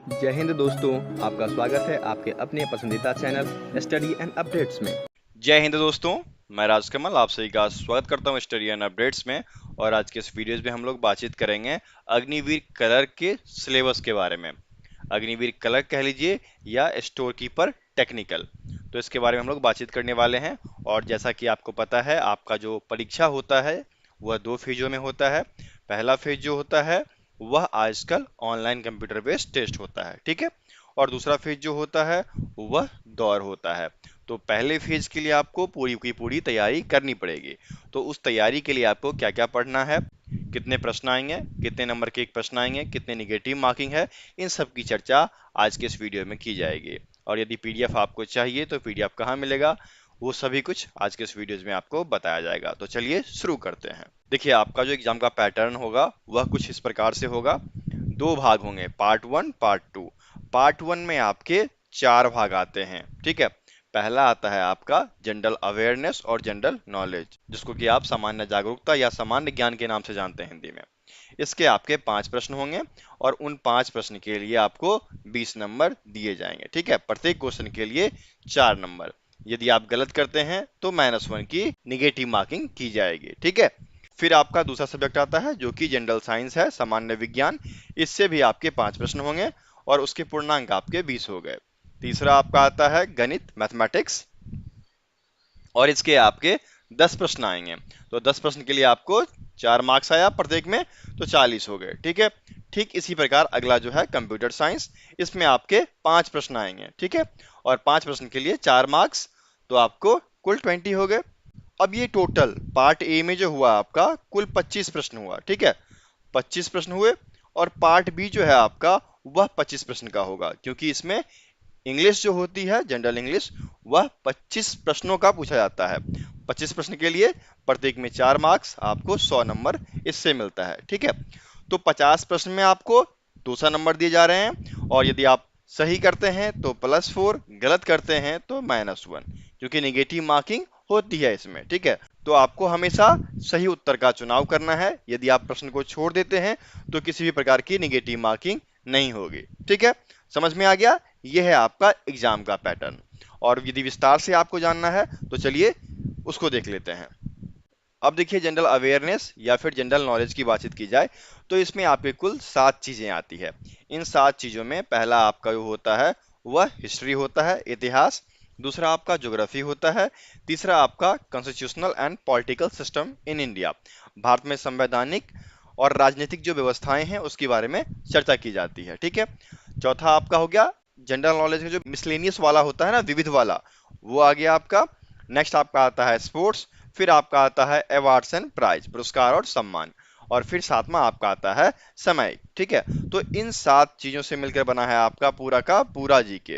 जय हिंद दोस्तों, आपका स्वागत है आपके अपने पसंदीदा चैनल स्टडी एंड अपडेट्स में। जय हिंद दोस्तों। मैं राजकमल आप सभी का स्वागत करता हूं स्टडी एंड अपडेट्स में। और आज के इस वीडियोस में हम लोग बातचीत करेंगे अग्निवीर क्लर्क के सिलेबस के बारे में। अग्निवीर क्लर्क कह लीजिए या स्टोर कीपर टेक्निकल, तो इसके बारे में हम लोग बातचीत करने वाले हैं। और जैसा कि आपको पता है, आपका जो परीक्षा होता है वह 2 फेजों में होता है। पहला फेज जो होता है वह आजकल ऑनलाइन कंप्यूटर बेस्ड टेस्ट होता है, ठीक है। और दूसरा फेज जो होता है वह दौर होता है। तो पहले फेज के लिए आपको पूरी की पूरी तैयारी करनी पड़ेगी। तो उस तैयारी के लिए आपको क्या क्या पढ़ना है, कितने प्रश्न आएंगे, कितने नंबर के एक प्रश्न आएंगे, कितने निगेटिव मार्किंग है, इन सब की चर्चा आज के इस वीडियो में की जाएगी। और यदि पीडीएफ आपको चाहिए तो पीडीएफ कहाँ मिलेगा, वो सभी कुछ आज के इस वीडियो में आपको बताया जाएगा। तो चलिए शुरू करते हैं। देखिए, आपका जो एग्जाम का पैटर्न होगा वह कुछ इस प्रकार से होगा। 2 भाग होंगे, पार्ट 1 पार्ट 2। पार्ट 1 में आपके 4 भाग आते हैं, ठीक है। पहला आता है आपका जनरल अवेयरनेस और जनरल नॉलेज, जिसको कि आप सामान्य जागरूकता या सामान्य ज्ञान के नाम से जानते हैं हिंदी में। इसके आपके 5 प्रश्न होंगे और उन 5 प्रश्न के लिए आपको 20 नंबर दिए जाएंगे, ठीक है। प्रत्येक क्वेश्चन के लिए 4 नंबर। यदि आप गलत करते हैं तो -1 की निगेटिव मार्किंग की जाएगी, ठीक है। फिर आपका दूसरा सब्जेक्ट आता है जो कि जनरल साइंस है, सामान्य विज्ञान। इससे भी आपके 5 प्रश्न होंगे और उसके पूर्णांक आपके 20 हो गए। तीसरा आपका आता है गणित, मैथमेटिक्स, और इसके आपके 10 प्रश्न आएंगे। तो 10 प्रश्न के लिए आपको 4 मार्क्स आया प्रत्येक में, तो 40 हो गए, ठीक है। ठीक इसी प्रकार अगला जो है कंप्यूटर साइंस, इसमें आपके 5 प्रश्न आएंगे, ठीक है। और 5 प्रश्न के लिए 4 मार्क्स, तो आपको कुल 20 हो गए। अब ये टोटल पार्ट ए में जो हुआ आपका कुल 25 प्रश्न हुआ, ठीक है। 25 प्रश्न हुए। और पार्ट बी जो है आपका वह 25 प्रश्न का होगा, क्योंकि इसमें इंग्लिश जो होती है जनरल इंग्लिश, वह 25 प्रश्नों का पूछा जाता है। 25 प्रश्न के लिए प्रत्येक में 4 मार्क्स, आपको 100 नंबर इससे मिलता है, ठीक है। तो 50 प्रश्न में आपको 200 नंबर दिए जा रहे हैं। और यदि आप सही करते हैं तो +4, गलत करते हैं तो -1, क्योंकि निगेटिव मार्किंग होती है इसमें, ठीक है। तो आपको हमेशा सही उत्तर का चुनाव करना है। यदि आप प्रश्न को छोड़ देते हैं तो किसी भी प्रकार की निगेटिव मार्किंग नहीं होगी, ठीक है। समझ में आ गया? यह है आपका एग्जाम का पैटर्न। और यदि विस्तार से आपको जानना है तो चलिए उसको देख लेते हैं। अब देखिए, जनरल अवेयरनेस या फिर जनरल नॉलेज की बातचीत की जाए तो इसमें आपके कुल 7 चीजें आती है। इन 7 चीजों में पहला आपका जो होता है वह हिस्ट्री होता है, इतिहास। दूसरा आपका ज्योग्राफी होता है। तीसरा आपका constitutional and political system in India, Bharat में संवैधानिक और राजनीतिक जो व्यवस्थाएं हैं उसके बारे में चर्चा की जाती है, ठीक है। चौथा आपका हो गया जनरल नॉलेज का जो मिसलेनियस वाला होता है ना, विविध वाला, वो आ गया आपका। नेक्स्ट आपका आता है स्पोर्ट्स। फिर आपका आता है अवार्ड्स एंड प्राइज, पुरस्कार और सम्मान। और फिर सातवां आपका आता है समय, ठीक है। तो इन 7 चीजों से मिलकर बना है आपका पूरा का पूरा जीके।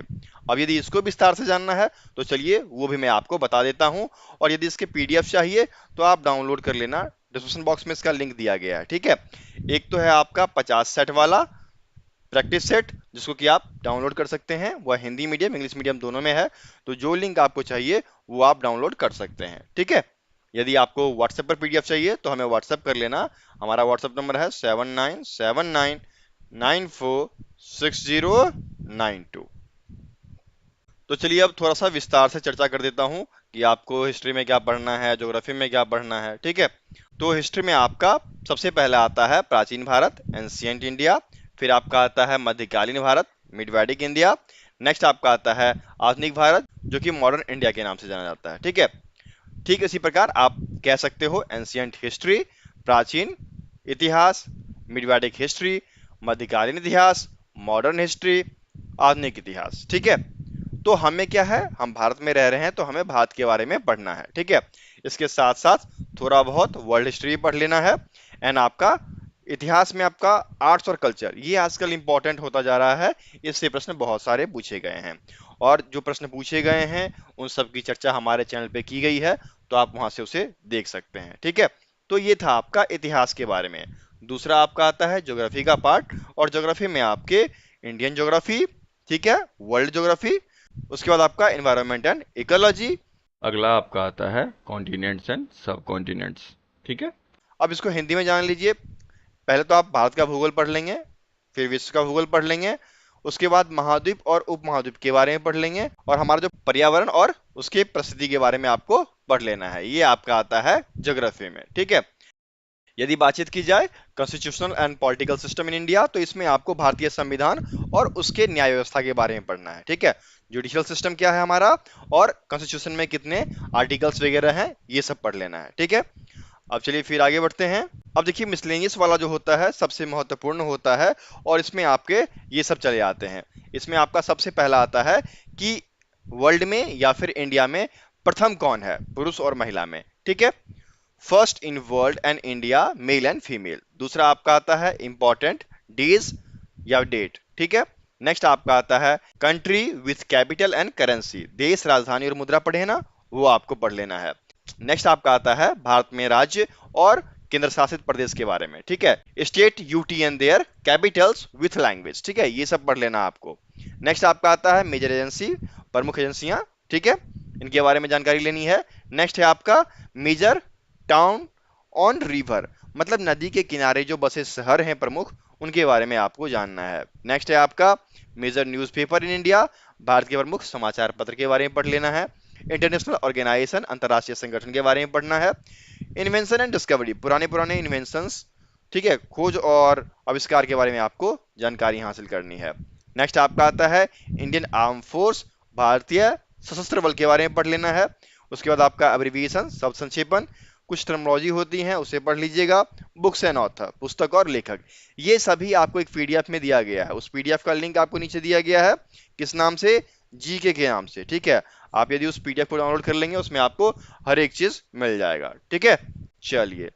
अब यदि इसको विस्तार से जानना है तो चलिए वो भी मैं आपको बता देता हूं। और यदि इसके पीडीएफ चाहिए तो आप डाउनलोड कर लेना, डिस्क्रिप्शन बॉक्स में इसका लिंक दिया गया है, ठीक है। एक तो है आपका 50 सेट वाला प्रैक्टिस सेट, जिसको कि आप डाउनलोड कर सकते हैं। वह हिंदी मीडियम इंग्लिश मीडियम दोनों में है। तो जो लिंक आपको चाहिए वो आप डाउनलोड कर सकते हैं, ठीक है। यदि आपको व्हाट्सएप पर पीडीएफ चाहिए तो हमें व्हाट्सएप कर लेना। हमारा व्हाट्सएप नंबर है 7979946092। तो चलिए अब थोड़ा सा विस्तार से चर्चा कर देता हूं कि आपको हिस्ट्री में क्या पढ़ना है, ज्योग्राफी में क्या पढ़ना है, ठीक है। तो हिस्ट्री में आपका सबसे पहला आता है प्राचीन भारत, एंशियंट इंडिया। फिर आपका आता है मध्यकालीन भारत, मिड वैदिक इंडिया। नेक्स्ट आपका आता है आधुनिक भारत, जो कि मॉडर्न इंडिया के नाम से जाना जाता है, ठीक है। ठीक इसी प्रकार आप कह सकते हो एंशियंट हिस्ट्री, प्राचीन इतिहास, मिड वैदिक हिस्ट्री, मध्यकालीन इतिहास, मॉडर्न हिस्ट्री, आधुनिक इतिहास, ठीक है। तो हमें क्या है, हम भारत में रह रहे हैं तो हमें भारत के बारे में पढ़ना है, ठीक है। इसके साथ साथ थोड़ा बहुत वर्ल्ड हिस्ट्री पढ़ लेना है। एंड आपका इतिहास में आपका आर्ट्स और कल्चर, ये आजकल इंपॉर्टेंट होता जा रहा है। इससे प्रश्न बहुत सारे पूछे गए हैं। और जो प्रश्न पूछे गए हैं उन सब की चर्चा हमारे चैनल पे की गई है, तो आप वहां से उसे देख सकते हैं, ठीक है। तो ये था आपका इतिहास के बारे में। दूसरा आपका आता है ज्योग्राफी का पार्ट। और ज्योग्राफी में आपके इंडियन ज्योग्राफी, ठीक है, वर्ल्ड ज्योग्राफी, उसके बाद आपका एनवायरनमेंट एंड इकोलॉजी। अगला आपका आता है कॉन्टिनेंट्स एंड सब कॉन्टिनेंट्स, ठीक है। अब इसको हिंदी में जान लीजिए। पहले तो आप भारत का भूगोल पढ़ लेंगे, फिर विश्व का भूगोल पढ़ लेंगे, उसके बाद महाद्वीप और उपमहाद्वीप के बारे में पढ़ लेंगे, और हमारा जो पर्यावरण और उसके परिस्थिति के बारे में आपको पढ़ लेना है। ये आपका आता है ज्योग्राफी में, ठीक है। यदि बातचीत की जाए constitutional and political system in India, तो इसमें आपको भारतीय संविधान और उसके न्याय व्यवस्था के बारे में पढ़ना है, ठीक है। जुडिशियल सिस्टम क्या है हमारा, और कॉन्स्टिट्यूशन में कितने आर्टिकल्स वगैरह हैं, ये सब पढ़ लेना है, ठीक है। अब चलिए फिर आगे बढ़ते हैं। अब देखिए मिसलेनियस वाला जो होता है सबसे महत्वपूर्ण होता है, और इसमें आपके ये सब चले आते हैं। इसमें आपका सबसे पहला आता है कि वर्ल्ड में या फिर इंडिया में प्रथम कौन है पुरुष और महिला में, ठीक है। First in world and India male and female. दूसरा आपका आता है इंपॉर्टेंट डेज या डेट, ठीक है। नेक्स्ट आपका आता है country with capital and currency, देश राजधानी और मुद्रा पढ़े ना, वो आपको पढ़ लेना है। नेक्स्ट आपका आता है भारत में राज्य और केंद्र शासित प्रदेश के बारे में, ठीक है। State UT and there Capitals with language, ठीक है, ये सब पढ़ लेना आपको। नेक्स्ट आपका आता है मेजर एजेंसी, प्रमुख एजेंसियां, ठीक है, इनके बारे में जानकारी लेनी है। नेक्स्ट है आपका मेजर टाउन ऑन रिवर, मतलब नदी के किनारे जो बसे शहर हैं प्रमुख, उनके बारे में आपको जानना है। नेक्स्ट है आपका major newspaper in India, Bharat के प्रमुख समाचार पत्र के बारे में पढ़ लेना है। इंटरनेशनल ऑर्गेनाइजेशन, अंतर्राष्ट्रीय संगठन के बारे में पढ़ना है। इन्वेंशन एंड डिस्कवरी, पुराने पुराने इन्वेंशंस, ठीक है, खोज और आविष्कार के बारे में आपको जानकारी हासिल करनी है। नेक्स्ट आपका आता है इंडियन आर्म फोर्स, भारतीय सशस्त्र बल के बारे में पढ़ लेना है। उसके बाद आपका अब्रिविएशन, शब्द संक्षेपण, कुछ टर्मिनोलॉजी होती हैं उसे पढ़ लीजिएगा। बुक्स एंड ऑथर, पुस्तक और लेखक, ये सभी आपको एक पीडीएफ में दिया गया है। उस पीडीएफ का लिंक आपको नीचे दिया गया है, किस नाम से, जीके के नाम से, ठीक है। आप यदि उस पीडीएफ को डाउनलोड कर लेंगे उसमें आपको हर एक चीज मिल जाएगा, ठीक है। चलिए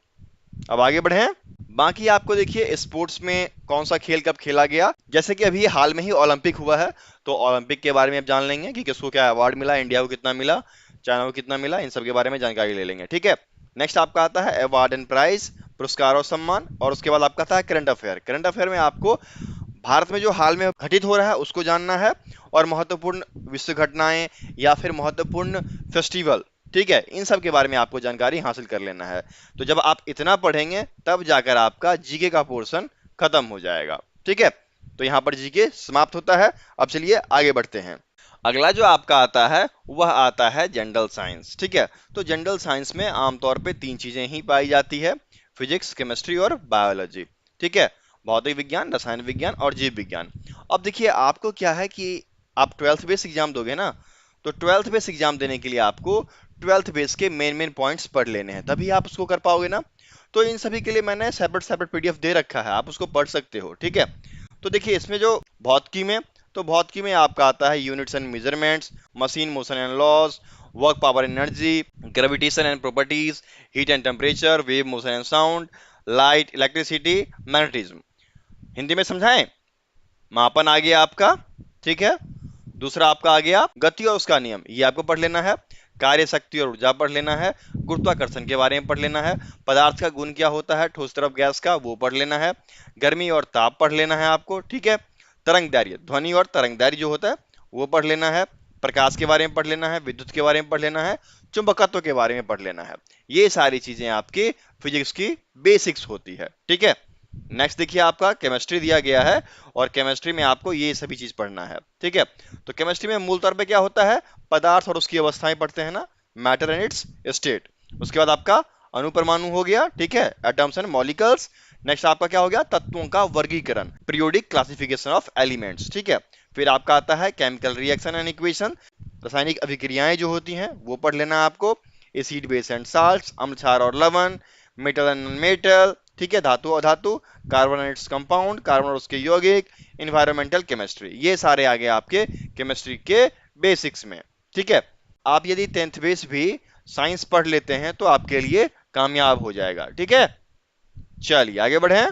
अब आगे बढ़े। बाकी आपको देखिए स्पोर्ट्स में कौन सा खेल कब खेला गया, जैसे कि अभी हाल में ही ओलंपिक हुआ है, तो ओलंपिक के बारे में आप जान लेंगे कि किसको क्या अवार्ड मिला, इंडिया को कितना मिला, चाइना को कितना मिला, इन सब के बारे में जानकारी ले लेंगे, ठीक है। नेक्स्ट आपका आता है अवार्ड एंड प्राइज, पुरस्कार और सम्मान, और उसके बाद आपका आता है करंट अफेयर। करंट अफेयर में आपको भारत में जो हाल में घटित हो रहा है उसको जानना है, और महत्वपूर्ण विश्व घटनाएं या फिर महत्वपूर्ण फेस्टिवल, ठीक है, इन सब के बारे में आपको जानकारी हासिल कर लेना है। तो जब आप इतना पढ़ेंगे तब जाकर आपका जीके का पोर्शन खत्म हो जाएगा, ठीक है। तो यहाँ पर जीके समाप्त होता है। अब चलिए आगे बढ़ते हैं। अगला जो आपका आता है वह आता है जनरल साइंस, ठीक है। तो जनरल साइंस में आमतौर पे तीन चीजें ही पाई जाती है, फिजिक्स, केमिस्ट्री और बायोलॉजी, ठीक है, भौतिक विज्ञान, रसायन विज्ञान और जीव विज्ञान। अब देखिए आपको क्या है कि आप 12th बेस एग्जाम दोगे ना, तो 12th बेस एग्जाम देने के लिए आपको 12th बेस के मेन पॉइंट्स पढ़ लेने हैं, तभी आप उसको कर पाओगे ना। तो इन सभी के लिए मैंने सेपरेट पीडीएफ दे रखा है, आप उसको पढ़ सकते हो, ठीक है। तो देखिए इसमें जो भौतिकी में, तो भौतिकी में आपका आता है units and measurements, machine motion and laws, work power energy, gravitation and properties, heat and temperature, wave motion and sound, light, electricity, magnetism. Hindi में समझाएं, मापन आ गया आपका, ठीक है। दूसरा आपका आ गया गति और उसका नियम, ये आपको पढ़ लेना है। कार्य शक्ति और ऊर्जा पढ़ लेना है। गुरुत्वाकर्षण के बारे में पढ़ लेना है। पदार्थ का गुण क्या होता है ठोस तरफ गैस का, वो पढ़ लेना है। गर्मी और ताप पढ़ लेना है आपको, ठीक है। तरंगदैर्घ्य, ध्वनि और तरंगदैर्घ्य जो होता है वो पढ़ लेना है। प्रकाश के बारे में पढ़ लेना है। विद्युत के बारे में पढ़ लेना है। चुंबकत्व के बारे में पढ़ लेना है। ये सारी चीजें आपके फिजिक्स की बेसिक्स होती है, ठीक है। नेक्स्ट देखिए आपका केमिस्ट्री दिया गया है, और केमिस्ट्री में आपको ये सभी चीज पढ़ना है, ठीक है। तो केमिस्ट्री में मूल तौर पे क्या होता है, पदार्थ और उसकी अवस्थाएं पढ़ते हैं ना, मैटर एंड इट्स स्टेट। उसके बाद आपका अणुपरमाणु हो गया, ठीक है, एटम्स एंड मॉलिक्यूल्स। नेक्स्ट आपका क्या हो गया, तत्वों का वर्गीकरण, पीरियोडिक क्लासिफिकेशन ऑफ एलिमेंट्स, ठीक है। फिर आपका आता है केमिकल रिएक्शन एंड इक्वेशन, रासायनिक अभिक्रियाएं जो होती हैं वो पढ़ लेना आपको। एसिड बेस एंड साल्ट्स, अम्ल क्षार और लवण, मेटल एंड नॉन मेटल, ठीक है, धातु और धातु, carbon and its compound, carbon और उसके यौगिक, इन्वायरमेंटल केमिस्ट्री। ये सारे आ गए आपके केमिस्ट्री के बेसिक्स में, ठीक है। आप यदि 10th बेस भी साइंस पढ़ लेते हैं तो आपके लिए कामयाब हो जाएगा, ठीक है। चलिए आगे बढ़े।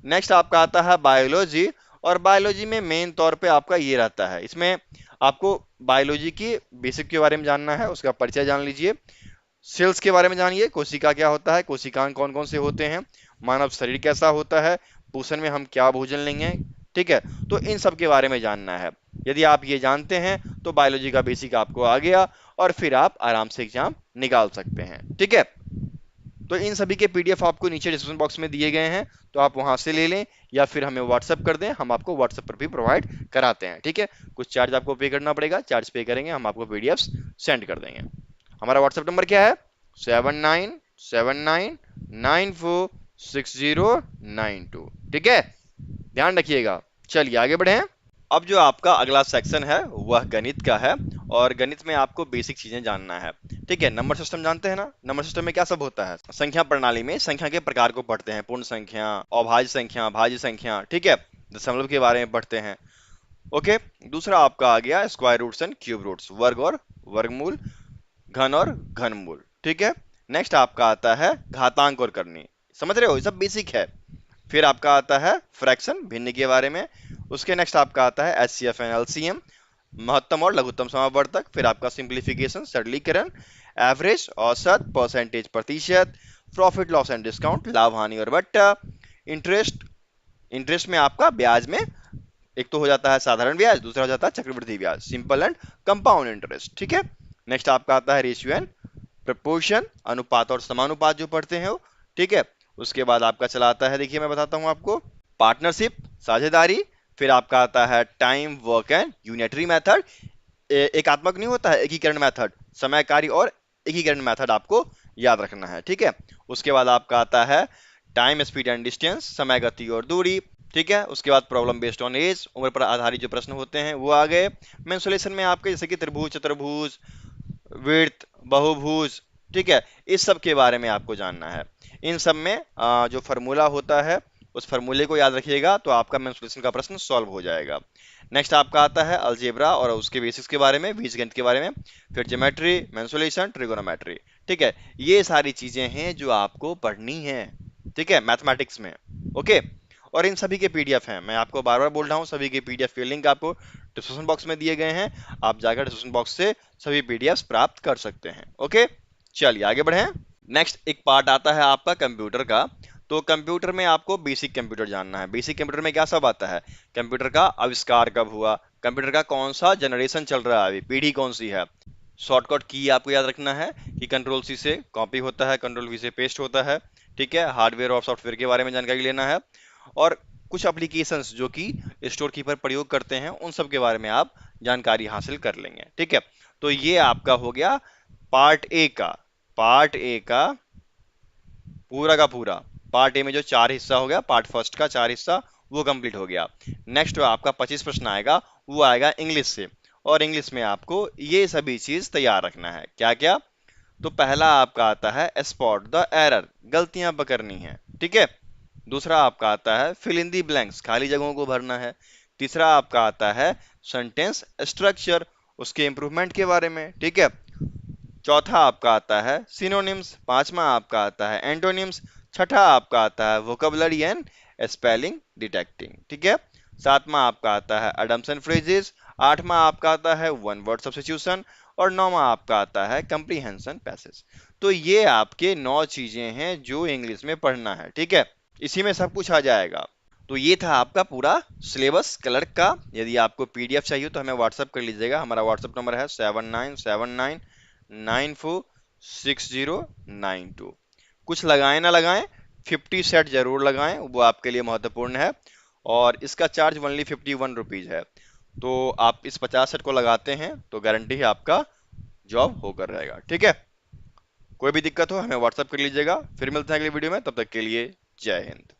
नेक्स्ट आपका आता है बायोलॉजी, और बायोलॉजी में मेन तौर पे आपका ये रहता है, इसमें आपको बायोलॉजी की बेसिक के बारे में जानना है, उसका परिचय जान लीजिए। सेल्स के बारे में जानिए, कोशिका क्या होता है, कोशिकाएं कौन कौन से होते हैं, मानव शरीर कैसा होता है, पोषण में हम क्या भोजन लेंगे, ठीक है। तो इन सब के बारे में जानना है। यदि आप ये जानते हैं तो बायोलॉजी का बेसिक आपको आ गया, और फिर आप आराम से एग्जाम निकाल सकते हैं, ठीक है। तो इन सभी के पीडीएफ आपको नीचे डिस्क्रिप्शन बॉक्स में दिए गए हैं, तो आप वहां से ले लें या फिर हमें व्हाट्सएप कर दें, हम आपको व्हाट्सएप पर भी प्रोवाइड कराते हैं। ठीक है, कुछ चार्ज आपको पे करना पड़ेगा, चार्ज पे करेंगे, हम आपको पीडीएफ सेंड कर देंगे। हमारा व्हाट्सएप नंबर क्या है? 7979946092। ठीक है, ध्यान रखिएगा। चलिए आगे बढ़े। अब जो आपका अगला सेक्शन है वह गणित का है, और गणित में आपको बेसिक चीजें जानना है। ठीक है, नंबर सिस्टम जानते हैं ना? नंबर सिस्टम में क्या सब होता है? संख्या प्रणाली में संख्या के प्रकार को पढ़ते हैं, पूर्ण संख्या, अभाज्य संख्या, भाज्य संख्या। ठीक है, दशमलव के बारे में पढ़ते हैं। ओके, दूसरा आपका आ गया square roots and cube roots, वर्ग और वर्गमूल, घन और घनमूल। ठीक है, नेक्स्ट आपका आता है घातांक और करनी। समझ रहे हो, ये सब बेसिक है। फिर आपका आता है फ्रैक्शन, भिन्न के बारे में। उसके नेक्स्ट आपका आता है एचसीएफ एंड एलसीएम, महत्तम और लघुत्तम समावर्तक। फिर आपका सिंप्लीफिकेशन, सरलीकरण, एवरेज, औसत, परसेंटेज, प्रतिशत, प्रॉफिट लॉस एंड डिस्काउंट, लाभ हानि और बट्टा, इंटरेस्ट। इंटरेस्ट में आपका ब्याज में एक तो हो जाता है साधारण ब्याज, दूसरा हो जाता है चक्रवृद्धि ब्याज, सिंपल एंड कंपाउंड इंटरेस्ट। ठीक है, नेक्स्ट आपका आता है रेशियो एंड प्रपोर्शन, अनुपात और समानुपात जो पढ़ते हैं वो। ठीक है, उसके बाद आपका चला आता है, देखिए मैं बताता हूं आपको, पार्टनरशिप, साझेदारी। फिर आपका आता है time, work and unitary method. एकात्मक नहीं होता है, एकीकरण मेथड, समयकारी और एकीकरण मेथड आपको याद रखना है। ठीक है, उसके बाद आपका आता है टाइम, स्पीड एंड डिस्टेंस, समय, गति और दूरी। ठीक है, उसके बाद प्रॉब्लम बेस्ड ऑन एज, उम्र पर आधारित जो प्रश्न होते हैं वो आ गए। मेंसुरेशन में आपके जैसे कि त्रिभुज, चतुर्भुज, विड्थ, बहुभुज। ठीक है, इस सब के बारे में आपको जानना है। इन सब में जो फार्मूला होता है उस फार्मूले को याद रखिएगा, तो आपका मेंसुरेशन का प्रश्न सॉल्व हो जाएगा। नेक्स्ट आपका आता है अलजेब्रा और उसके बेसिक्स के बारे में, बीजगणित के बारे में। फिर ज्योमेट्री, मेंसुरेशन, ट्रिगोनोमेट्री। ठीक है, ये सारी चीजें हैं जो आपको पढ़नी है। ठीक है, मैथमेटिक्स में। ओके, और इन सभी के पीडीएफ हैं, मैं आपको बार बार बोल रहा हूँ, सभी के पीडीएफ के लिंक आपको डिस्क्रिप्शन बॉक्स में दिए गए हैं, आप जाकर डिस्क्रिप्शन बॉक्स से सभी पीडीएफ प्राप्त कर सकते हैं। ओके, चलिए आगे बढ़ें। नेक्स्ट एक पार्ट आता है आपका कंप्यूटर का। तो कंप्यूटर में आपको बेसिक कंप्यूटर जानना है। बेसिक कंप्यूटर में क्या सब आता है? कंप्यूटर का आविष्कार कब हुआ, कंप्यूटर का कौन सा जनरेशन चल रहा है अभी, पीढ़ी कौन सी है। शॉर्टकट की आपको याद रखना है कि कंट्रोल सी से कॉपी होता है, कंट्रोल वी से पेस्ट होता है। ठीक है, हार्डवेयर और सॉफ्टवेयर के बारे में जानकारी लेना है, और कुछ एप्लीकेशंस जो कि स्टोर कीपर प्रयोग करते हैं उन सब के बारे में आप जानकारी हासिल कर लेंगे। ठीक है, तो ये आपका हो गया पार्ट ए का। पार्ट ए का पूरा पार्ट ए में जो 4 हिस्सा हो गया, पार्ट फर्स्ट का 4 हिस्सा वो कंप्लीट हो गया। नेक्स्ट आपका 25 प्रश्न आएगा, वो आएगा इंग्लिश से, और इंग्लिश में आपको ये सभी चीज तैयार रखना है। क्या क्या? तो पहला आपका आता है स्पॉट द एरर, गलतियां पकड़नी है। ठीक है, दूसरा आपका आता है फिल इन दी ब्लैंक्स, खाली जगहों को भरना है। तीसरा आपका आता है सेंटेंस स्ट्रक्चर, उसके इंप्रूवमेंट के बारे में। ठीक है, चौथा आपका आता है सिनोनिम्स, पांचवा आपका आता है एंटोनिम्स, छठा आपका आता है वोकेबुलरी एंड स्पेलिंग डिटेक्टिंग। ठीक है, सातवां आपका आता है एडम्स एंड फ्रेजेस, आठवां आपका आता है वन वर्ड सब्स्टिट्यूशन, और नौवां आपका आता है कंप्रीहेंशन पैसेज। तो ये आपके 9 चीजें हैं जो इंग्लिश में पढ़ना है। ठीक है, इसी में सब कुछ आ जाएगा। तो ये था आपका पूरा सिलेबस क्लर्क का। यदि आपको पीडीएफ चाहिए तो हमें व्हाट्सअप कर लीजिएगा, हमारा व्हाट्सअप नंबर है 7979946092। कुछ लगाएं ना लगाएं, 50 सेट जरूर लगाएं, वो आपके लिए महत्वपूर्ण है, और इसका चार्ज ओनली 51 रुपीज है। तो आप इस 50 सेट को लगाते हैं तो गारंटी है आपका जॉब होकर रहेगा। ठीक है, कोई भी दिक्कत हो हमें व्हाट्सअप कर लीजिएगा। फिर मिलते हैं अगली वीडियो में, तब तक के लिए जय हिंद।